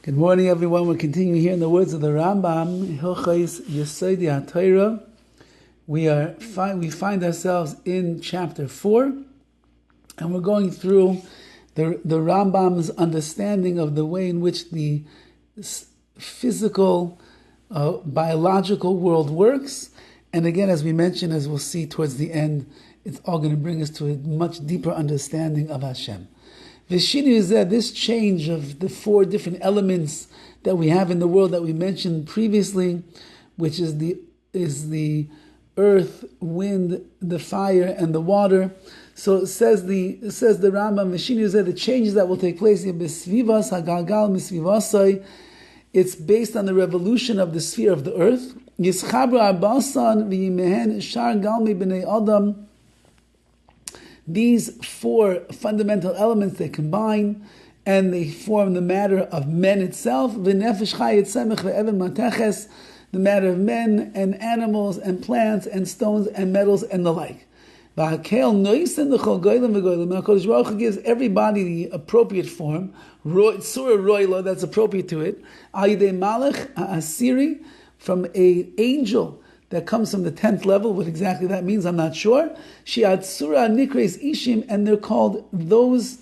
Good morning, everyone. We're continuing here in the words of the Rambam, Hilchos Yesodei HaTorah. We find ourselves in chapter 4, and we're going through the Rambam's understanding of the way in which the physical, biological world works. And again, as we mentioned, as we'll see towards the end, it's all going to bring us to a much deeper understanding of Hashem. V'shinu is that this change of the four different elements that we have in the world that we mentioned previously, which is the earth, wind, the fire, and the water. So it says the Rambam, V'shinu is that the changes that will take place in B'svivas Hagalgal Misvivasai. It's based on the revolution of the sphere of the earth. Yischabra Abasan v'yimehen shar galmi b'nei Adam. These four fundamental elements, they combine and they form the matter of men itself. V'nefesh chayet semech ve'evan mateches, the matter of men and animals and plants and stones and metals and the like. V'hakel noisen l'chol goyim v'goyim. HaKadosh Baruch Hu gives everybody the appropriate form, surah roila, that's appropriate to it. Al yidei malach ha'asiri, from an angel that comes from the 10th level. What exactly that means, I'm not sure. Shi'at surah nikres ishim, and they're called, those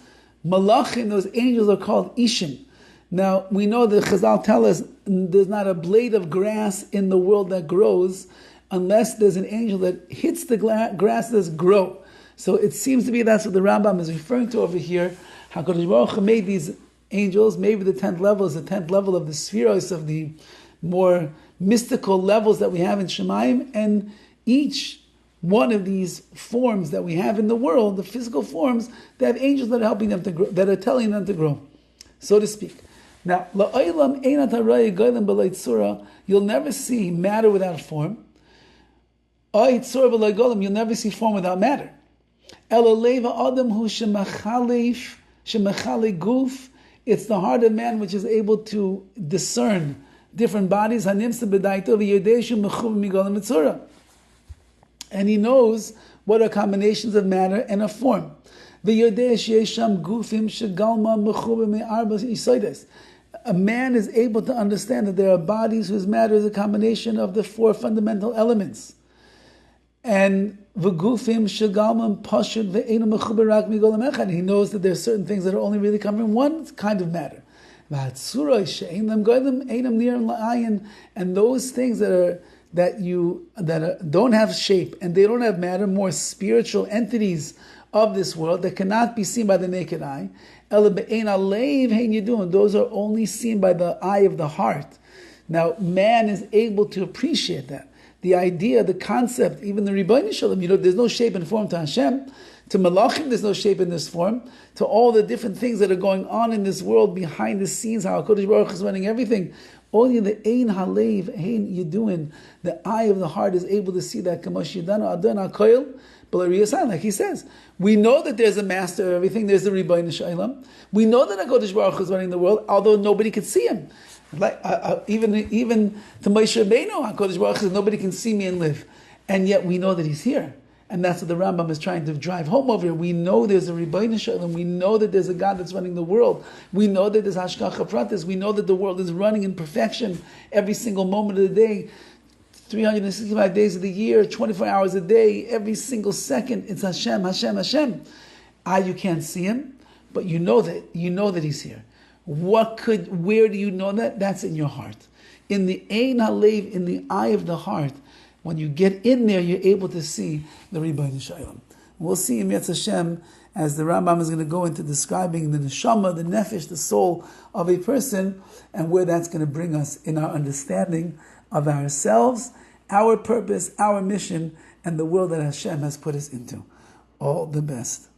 malachim, those angels are called ishim. Now, we know that Chazal tell us there's not a blade of grass in the world that grows unless there's an angel that hits the grass that's grow. So it seems to be that's what the Rambam is referring to over here. HaKadosh Baruch Hu made these angels. Maybe the 10th level is the 10th level of the spheros, of the more mystical levels that we have in Shemayim, and each one of these forms that we have in the world, the physical forms, they have angels that are helping them to grow, that are telling them to grow, so to speak. Now, you'll never see matter without form. You'll never see form without matter. It's the heart of man which is able to discern different bodies, and he knows what are combinations of matter and a form. A man is able to understand that there are bodies whose matter is a combination of the four fundamental elements. And he knows that there are certain things that are only really coming from one kind of matter. And those things that don't have shape and they don't have matter, more spiritual entities of this world that cannot be seen by the naked eye, those are only seen by the eye of the heart. Now, man is able to appreciate that. The idea, the concept, even the Rabbi Shalom, there's no shape and form to Hashem. To Malachim, there's no shape in this form. To all the different things that are going on in this world behind the scenes, how HaKadosh Baruch Hu is running everything. Only the Ein Halev, Ein Yidun, the eye of the heart is able to see that. Like he says, we know that there's a master of everything. There's the Rabbi Shalom. We know that HaKadosh Baruch Hu is running the world, although nobody can see him. Like even to Moshe Rabbeinu, HaKadosh Baruch Hu says, nobody can see me and live, and yet we know that he's here. And that's what the Rambam is trying to drive home over here. We know there's a Rabbi Shalom. We know that there's a God that's running the world. We know that there's Hashgacha Pratis. We know that the world is running in perfection every single moment of the day, 365 days of the year, 24 hours a day, every single second. It's Hashem, Hashem, Hashem. You can't see him, but you know that he's here. Where do you know that? That's in your heart. In the Ein Halev, in the eye of the heart. When you get in there, you're able to see the Rabbi Shalom. We'll see in Yetz Hashem as the Rambam is going to go into describing the neshama, the nefesh, the soul of a person, and where that's going to bring us in our understanding of ourselves, our purpose, our mission, and the world that Hashem has put us into. All the best.